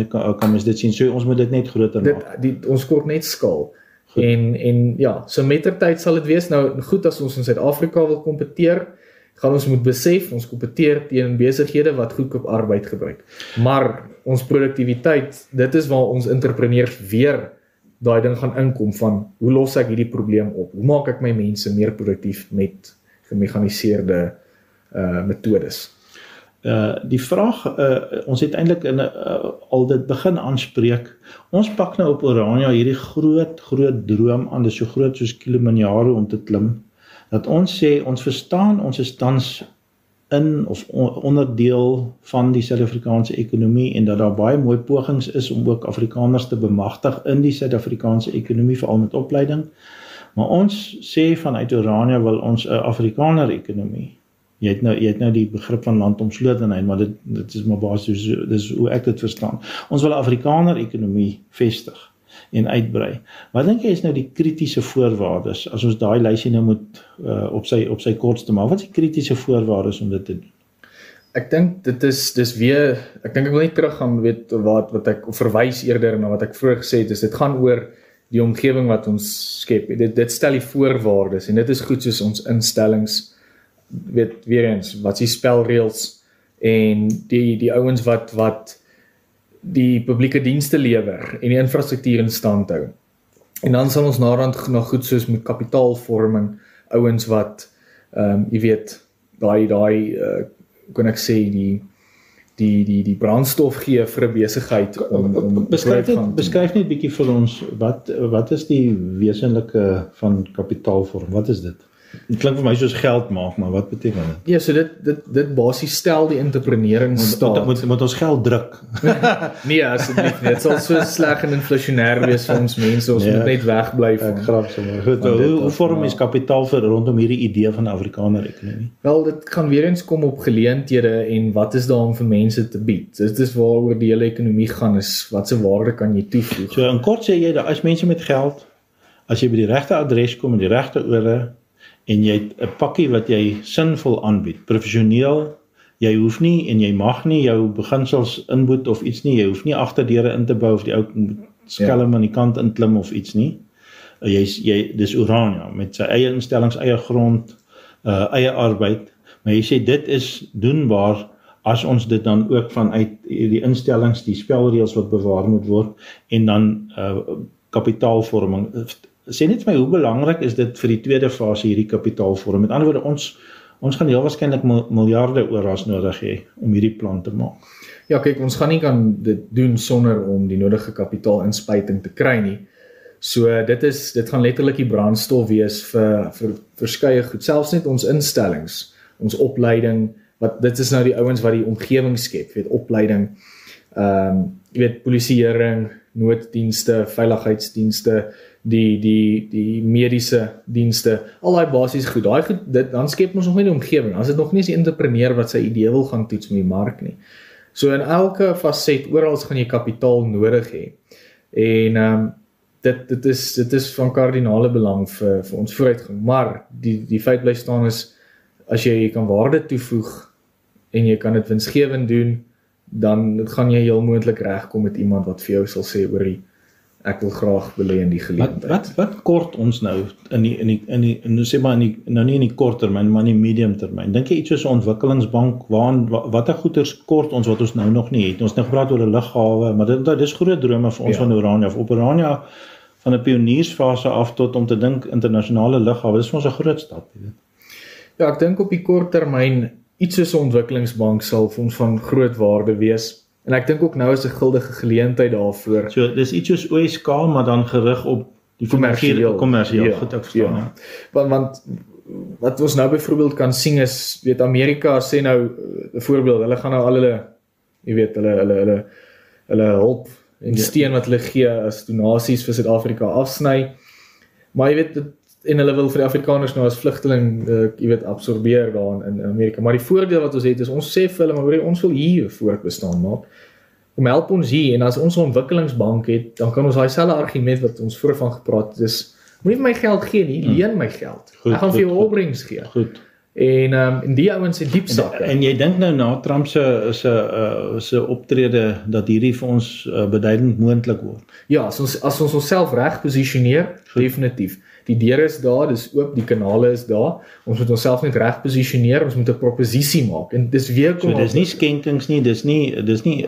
mens dit sien. So ons moet dit net groter maak. Ons kort net skaal. En ja, so mettertyd sal dit wees. Nou goed, as ons in Suid-Afrika wil kompeteer, gaan ons moet besef, ons kompeteer teen besighede wat goedkoop arbeid gebruik. Maar ons produktiwiteit, dit is waar ons entrepreneurs weer daai ding gaan inkom van, hoe los ek hierdie probleem op? Hoe maak ek my mense meer produktief met gemekaniseerde metodes? Die vraag, ons het eintlik al dit begin aanspreek. Ons pak nou op Orania hierdie groot droom aan, dis so groot soos Kilimanjaro om te klim, dat ons sê, ons verstaan, ons is tans in of onderdeel van die Suid-Afrikaanse ekonomie en dat daar baie mooi pogings is om ook Afrikaners te bemagtig in die Suid-Afrikaanse ekonomie, veral met opleiding. Maar ons sê vanuit Orania wil ons 'n Afrikaner ekonomie. Jy het nou die begrip van land omslotenheid, maar dit is maar basies, dis hoe ek dit verstaan. Ons wil 'n Afrikaner ekonomie vestig en uitbrei. Wat dink jy is nou die kritiese voorwaardes, as ons daai lysie nou moet op sy kortste maak? Wat is die kritiese voorwaardes om dit te doen? ek dink dis weer, ek dink ek wil net teruggaan weet wat ek verwys eerder na wat ek vroeër gesê het, dit gaan oor die omgewing wat ons skep. Dit stel die voorwaardes en dit is goed soos ons instellings, weet weer eens, wat is die spelreëls en die ouens wat die publieke dienste lewer en die infrastruktuur in stand hou. En dan sal ons naderhand nog goed soos met kapitaalvorming, ouens wat jy weet, daai kon ek sê die brandstof gee vir 'n besigheid om beskryf net bietjie vir ons wat is die wesenlike van kapitaalvorm? Wat is dit? Dit klink vir my soos geld maak, maar wat beteken dit? Ja, so dit basies stel die entrepreneur in staat. Moet ons geld druk? Nee, asseblief nie. Dit sal so sleg en inflasionêr wees vir ons mense. Ons moet net wegbly van. Ek grap sommer. Goed, hoe vorm is kapitaal vir rondom hierdie idee van 'n Afrikaner ekonomie? Wel, dit gaan weer eens kom op geleenthede en wat is daar om vir mense te bied. Dit is waaroor die hele ekonomie gaan, is watse waarde kan jy toevoeg. So in kort sê jy dat as mense met geld, as jy by die regte adres kom en die regte ore en jy het 'n pakkie wat jy sinvol aanbied, professioneel, jy hoef nie en jy mag nie jou beginsels inboet of iets nie, jy hoef nie agterdeure in te bou of die ou skelm aan die kant inklim of iets nie. Dis Orania met sy eie instellings, eie grond, eie arbeid, maar jy sê dit is doenbaar as ons dit dan ook vanuit die instellings, die spelreëls wat bewaar moet word en dan kapitaalvorming. Sê net vir my, hoe belangrik is dit vir die tweede fase hierdie kapitaalvorming? Met ander woorde, ons gaan heel waarskynlik miljarde euro's nodig hê om hierdie plan te maak. Ja, kyk, ons gaan nie kan dit doen sonder om die nodige kapitaalinspuiting te kry nie. So dit gaan letterlik die brandstof wees vir verskeie goed, selfs net ons instellings, ons opleiding, dit is nou die ouens wat die omgewing skep, weet opleiding, jy weet polisieering, nooddienste, veiligheidsdienste, die mediese dienste, al daai basies goed, dan skep ons nog nie die omgewing, as dit nog nie is die entrepreneur wat sy idee wil gaan toets met die mark nie. So in elke faset, oral gaan jy kapitaal nodig hê. En dit is van kardinale belang vir ons vooruitgang, maar die feit bly staan is, as jy kan waarde toevoeg, en jy kan dit winsgewend doen, dan gaan jy heel moontlik regkom met iemand wat vir jou sal sê oor ek wil graag belê in die geleentheid. Wat kort ons nou sê maar nou nie in die kort termyn, maar in die medium termyn? Dink jy iets soos 'n ontwikkelingsbank, watter goeders kort ons wat ons nou nog nie het? Ons nou gepraat oor 'n lughawe, maar dis groot drome vir ons van Orania, of op Orania van 'n pioniersfase af tot om te dink internasionale lughawe. Dis vir ons 'n groot stap, jy weet. Ja, ek dink op die kort termyn iets soos 'n ontwikkelingsbank sal vir ons van groot waarde wees. En ek dink ook nou is 'n guldige geleentheid daarvoor. So dis iets soos OSK, maar dan gerig op die kommersieel. Goed, ek verstaan. Ja. Want wat ons nou byvoorbeeld kan sien is, weet Amerika sê nou byvoorbeeld, hulle gaan nou al hulle hulp en steun wat hulle gee as donasies vir Suid-Afrika afsny. Maar jy weet en hulle wil vir die Afrikaners nou as vlugteling absorbeer daar in Amerika. Maar die voordeel wat ons het is, ons sê vir hulle, maar ons wil hier voortbestaan maak. Kom help ons hier, en as ons 'n ontwikkelingsbank het, dan kan ons daai selfde argument wat ons voorvan gepraat het, is, moenie vir my geld gee nie, leen my geld. Ek gaan vir jou opbrengs gee. Goed. En die ouens het diep sakke. En jy dink nou na Trump se optrede dat hierdie vir ons beduidend moontlik word? Ja, as ons onsself reg posisioneer, definitief. Die deure is daar, dis oop, die kanale is daar. Ons moet onsself net reg posisioneer, ons moet 'n proposisie maak. En dis weer kom. So dis nie skenkings nie, dis nie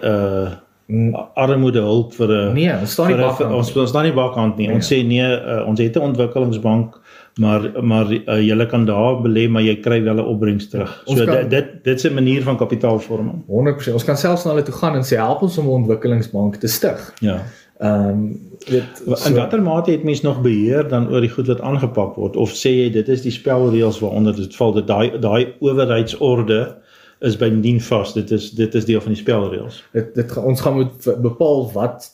armoede hulp vir 'n nee, ons staan nie bakkant nie. Ons sê nee, ons het 'n ontwikkelingsbank, maar julle kan daar belê, maar jy kry wel 'n opbrengs terug. So dit's 'n manier van kapitaalvorming. 100%. Ons kan selfs na hulle toe gaan en sê help ons om 'n ontwikkelingsbank te stig. Ja. In watter mate het mens nog beheer dan oor die goed wat aangepak word, of sê jy dit is die spelreëls waaronder dit val, dat daai owerheidsorde is bydien vas, dit is deel van die spelreëls. Ons gaan moet bepaal wat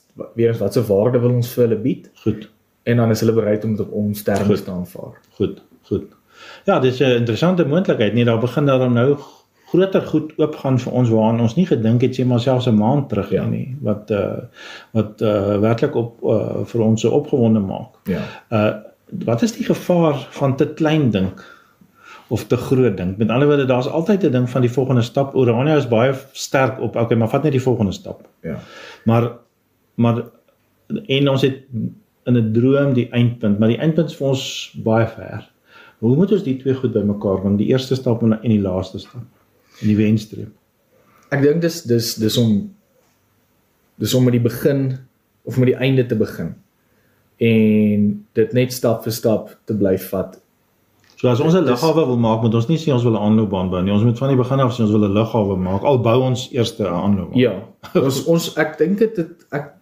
se waarde wil ons vir hulle bied. Goed. En dan is hulle bereid om dit op ons terme te aanvaar. Goed. Ja, dis 'n interessante moontlikheid nie, daar begin dan nou groter goed oopgaan vir ons waaraan ons nie gedink het, sê maar selfs 'n maand terug nie, wat werklik vir ons so opgewonde maak. Ja. Wat is die gevaar van te klein dink? of te groot dink. Met ander woorde, daar's altyd 'n ding van die volgende stap. Orania is baie sterk op, okay, maar vat net die volgende stap. Ja. Maar en ons het in 'n droom die eindpunt, maar die eindpunt is vir ons baie ver. Hoe moet ons die twee goed bymekaar bring? Die eerste stap en die laaste stap in die wenstreep. Ek dink dis om met die begin of met die einde te begin en dit net stap vir stap te bly vat. So as ons 'n lughawe wil maak, moet ons nie sê ons wil 'n aanloopbaan bou nie. Ons moet van die begin af sê ons wil 'n lughawe maak. Al bou ons eers 'n aanloopbaan. Ja, ek dink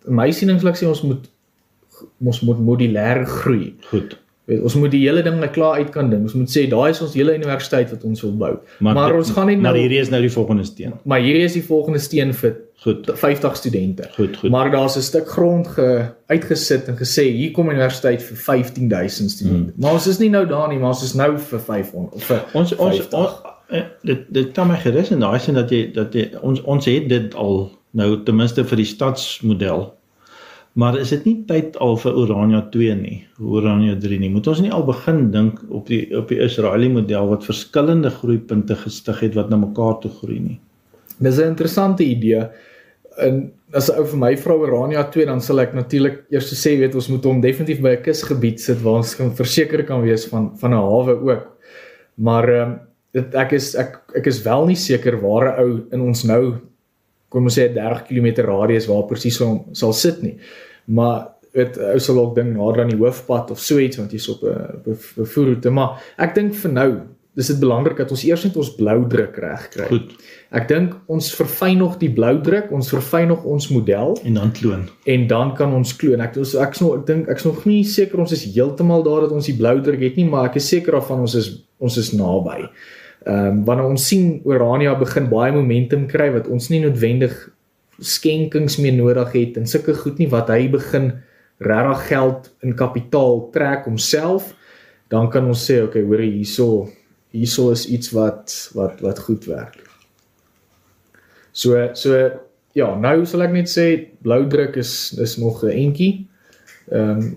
my sieningsvlak sê ons moet modulêr groei. Goed. Ons moet die hele ding klaar uit kan ding. Ons moet sê, daai is ons hele universiteit wat ons wil bou. Maar ons gaan nie nou... Maar hierdie is nou die volgende steen. Maar hierdie is die volgende steen vir goed. 50 studente. Goed. Maar daar's 'n stuk grond uitgesit en gesê, hier kom universiteit vir 15,000 studente. Maar ons is nie nou daar nie, maar ons is nou vir 500 of vir 50. Dit kan my gerus in daai sin dat jy ons het dit al nou ten minste vir die stadsmodel. Maar is dit nie tyd al vir Orania 2 nie, Orania 3 nie? Moet ons nie al begin dink op die Israeli model wat verskillende groeipunte gestig het wat na mekaar toe groei nie? Dis 'n interessante idee. En as 'n ou vir my vra Orania 2, dan sal ek natuurlik eers sê, weet ons moet hom definitief by 'n kusgebied sit waar ons verseker kan wees van 'n hawe ook. Maar ek is wel nie seker waar 'n ou in ons nou, kom ons sê 30 km radius waar presies sal sit nie. Maar ou sal ook dink nader aan die hoofpad of so iets, want jy's op 'n voerroete. Maar ek dink vir nou, dis dit belangrik dat ons eers net ons bloudruk reg kry. Goed. Ek dink ons verfyn nog die bloudruk, ons verfyn nog ons model. En dan kloon. En dan kan ons kloon. Ek dink ek's nog nie seker ons is heeltemal daar dat ons die bloudruk het nie, maar ek is seker daarvan ons is naby. Wanneer ons sien Orania begin baie momentum kry wat ons nie noodwendig skenkings meer nodig het en sulke goed nie, wat hy begin regtig geld in kapitaal trek homself, dan kan ons sê, okay, hoor hierso is iets wat goed werk. So ja, nou sal ek net sê bloudruk is nog 'n entjie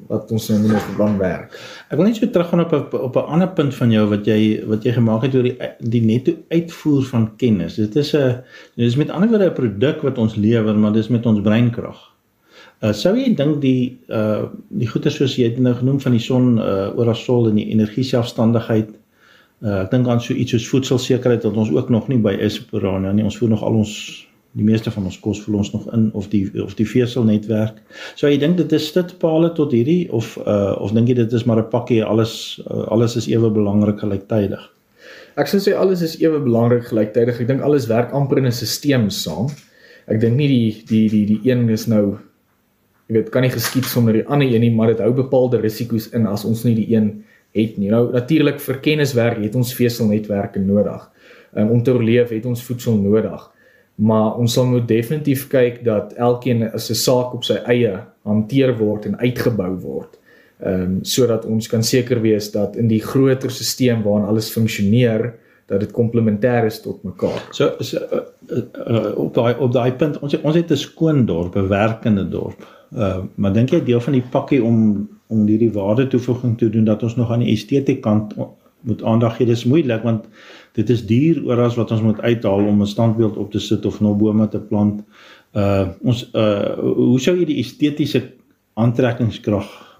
wat ons nou nog lang werk. Ek wil net so teruggaan op 'n ander punt van jou wat jy gemaak het oor die netto uitvoer van kennis. Dit is met ander woorde 'n produk wat ons lewer, maar dis met ons breinkrag. Sou jy dink die goeie soos jy het nou genoem van die son orasol en die energie selfstandigheid, ek dink aan so iets soos voedselsekerheid wat ons ook nog nie by is op Orania nie. Ons voer nog al die meeste van ons kos voer ons nog in, of die veselnetwerk. So jy dink dit is stitpale tot hierdie of dink jy dit is maar 'n pakkie, alles is ewe belangrik gelyktydig? Ek sou sê alles is ewe belangrik gelyktydig. Ek dink alles werk amper in 'n stelsel saam. Ek dink nie die een is nou, jy weet, kan nie geskied sonder die ander een nie, maar dit hou bepaalde risiko's in as ons nie die een het nie. Nou natuurlik vir kenniswerk het ons veselnetwerke nodig. Om te oorleef het ons voedsel nodig. Maar ons sal moet definitief kyk dat elkeen as 'n saak op sy eie hanteer word en uitgebou word. Sodat ons kan seker wees dat in die groter stelsel waarin alles funksioneer, dat dit komplementêr is tot mekaar. So op daai punt, ons het 'n skoon dorp, 'n werkende dorp. Maar dink jy deel van die pakkie om hierdie waarde toevoeging te doen, dat ons nog aan die estetiek kant moet aandag gee? Dis moeilik want dit is duur oral wat ons moet uithaal om 'n standbeeld op te sit of nog bome te plant. Hoe sou jy die estetiese aantrekkingskrag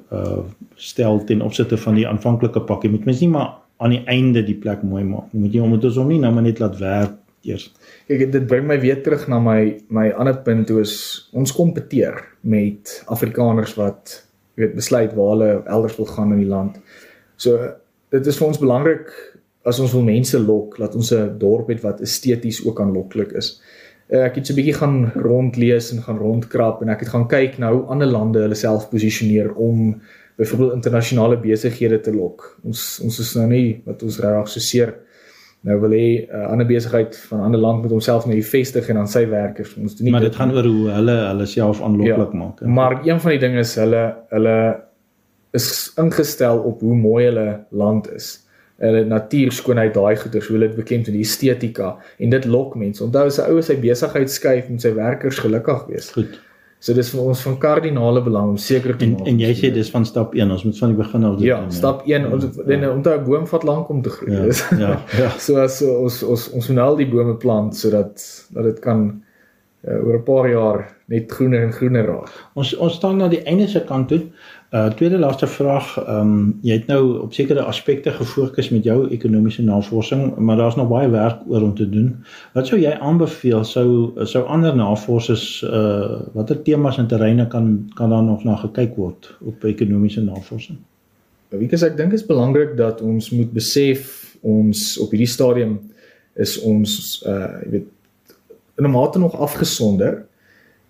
stel ten opsigte van die aanvanklike pakkie? Moet mens nie maar aan die einde die plek mooi maak. Moet ons hom nie nou maar net laat werk eers. Kyk, dit bring my weer terug na my ander punt, toe is ons kompeteer met Afrikaners wat besluit waar hulle elders wil gaan in die land. So dit is vir ons belangrik as ons wil mense lok, laat ons 'n dorp het wat esteties ook aanloklik is. Ek het so 'n bietjie gaan rondlees en gaan rondkrap en ek het gaan kyk na hoe ander lande hulle self posisioneer om byvoorbeeld internasionale besighede te lok. Ons is nou nie wat ons regtig so seer nou wil hê 'n ander besigheid van 'n ander land moet homself nou vestig en aan sy werkers. Ons doen nie. Maar dit gaan oor hoe hulle self aanloklik maak. Ja, maar een van die dinge is hulle is ingestel op hoe mooi hulle land is. Hulle natuurskoonheid, daai goeders, hoe hulle dit beklemtoon in die estetika en dit lok mense. Onthou as 'n ou sy besigheid skuif, moet sy werkers gelukkig wees. Goed. So dis vir ons van kardinale belang om seker te maak. En jy sê dis van stap 1, ons moet van die begin af doen. Ja, stap 1, onthou 'n boom vat lank om te groei. Ja. So as ons moet al die bome plant sodat dit kan oor 'n paar jaar net groener en groener raak. Ons staan na die einde se kant toe. Tweede laaste vraag, jy het nou op sekere aspekte gefokus met jou ekonomiese navorsing, maar daar's nog baie werk oor om te doen. Wat sou jy aanbeveel, sou ander navorsers, watter temas en terreine kan daar nog na gekyk word op ekonomiese navorsing? Ek dink is belangrik dat ons moet besef, ons op hierdie stadium is ons, in 'n mate nog afgesonder,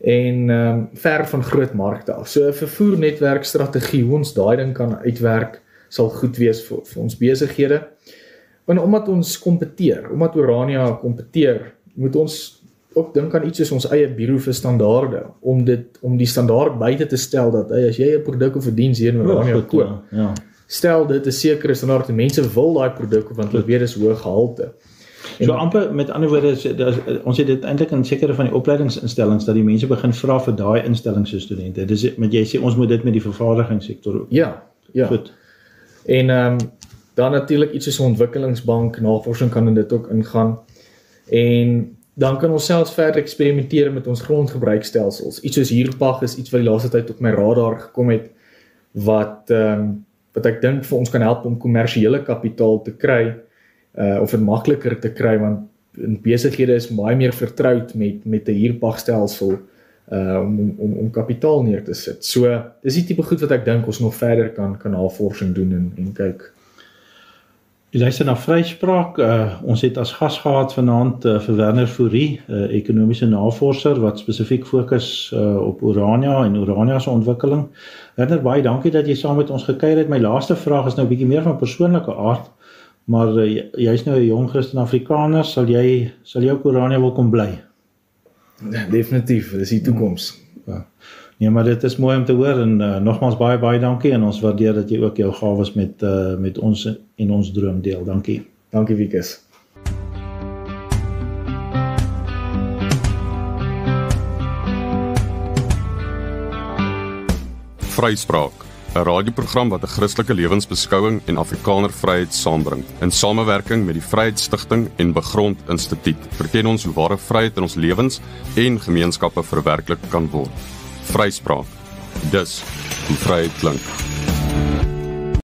en ver van groot markte af. So 'n vervoernetwerkstrategie, hoe ons daai ding kan uitwerk, sal goed wees vir ons besighede. En omdat ons kompeteer, omdat Orania kompeteer, moet ons ook dink aan iets soos ons eie bureau vir standaarde, om die standaard buite te stel dat as jy 'n produk of 'n diens hier in Orania koop, stel dit 'n sekere standaard, en mense wil daai produk want hulle weet dis hoë gehalte. So amper met ander woorde, ons het dit eintlik in sekere van die opleidingsinstellings dat die mense begin vra vir daai instellings se studente. Dis met jy sê ons moet dit met die vervaardigingssektor ook. Ja. Goed. En dan natuurlik iets soos 'n ontwikkelingsbank, navorsing kan in dit ook ingaan. En dan kan ons selfs verder eksperimenteer met ons grondgebruikstelsels. Iets soos huurpag is iets wat die laaste tyd op my radar gekom het wat ek dink vir ons kan help om kommersiële kapitaal te kry. Of dit makliker te kry, want besighede is baie meer vertroud met 'n huurpagstelsel om kapitaal neer te sit. So, dis die tipe goed wat ek dink ons nog verder kan navorsing doen en kyk. Jy luister na Vryspraak. Ons het as gas gehad vanaand vir Werner Fourie, ekonomiese navorser wat spesifiek fokus op Orania en Orania se ontwikkeling. Werner, baie dankie dat jy saam met ons gekuier het. My laaste vraag is nou 'n bietjie meer van persoonlike aard. Maar jy's nou 'n jong Christen Afrikaner, sal jy ook Orania wil kom bly? Ja, definitief, dis die toekoms. Ja. Nee, maar dit is mooi om te hoor en nogmaals baie dankie en ons waardeer dat jy ook jou gawes met ons en ons droom deel. Dankie. Dankie Wikus. Vryspraak, 'n radioprogram wat 'n Christelike lewensbeskouing en Afrikaner vryheid saambring. In samewerking met die Vryheidsstigting en Begrond Instituut verken ons hoe ware vryheid in ons lewens en gemeenskappe verwerklik kan word. Vryspraak, dis hoe vryheid klink.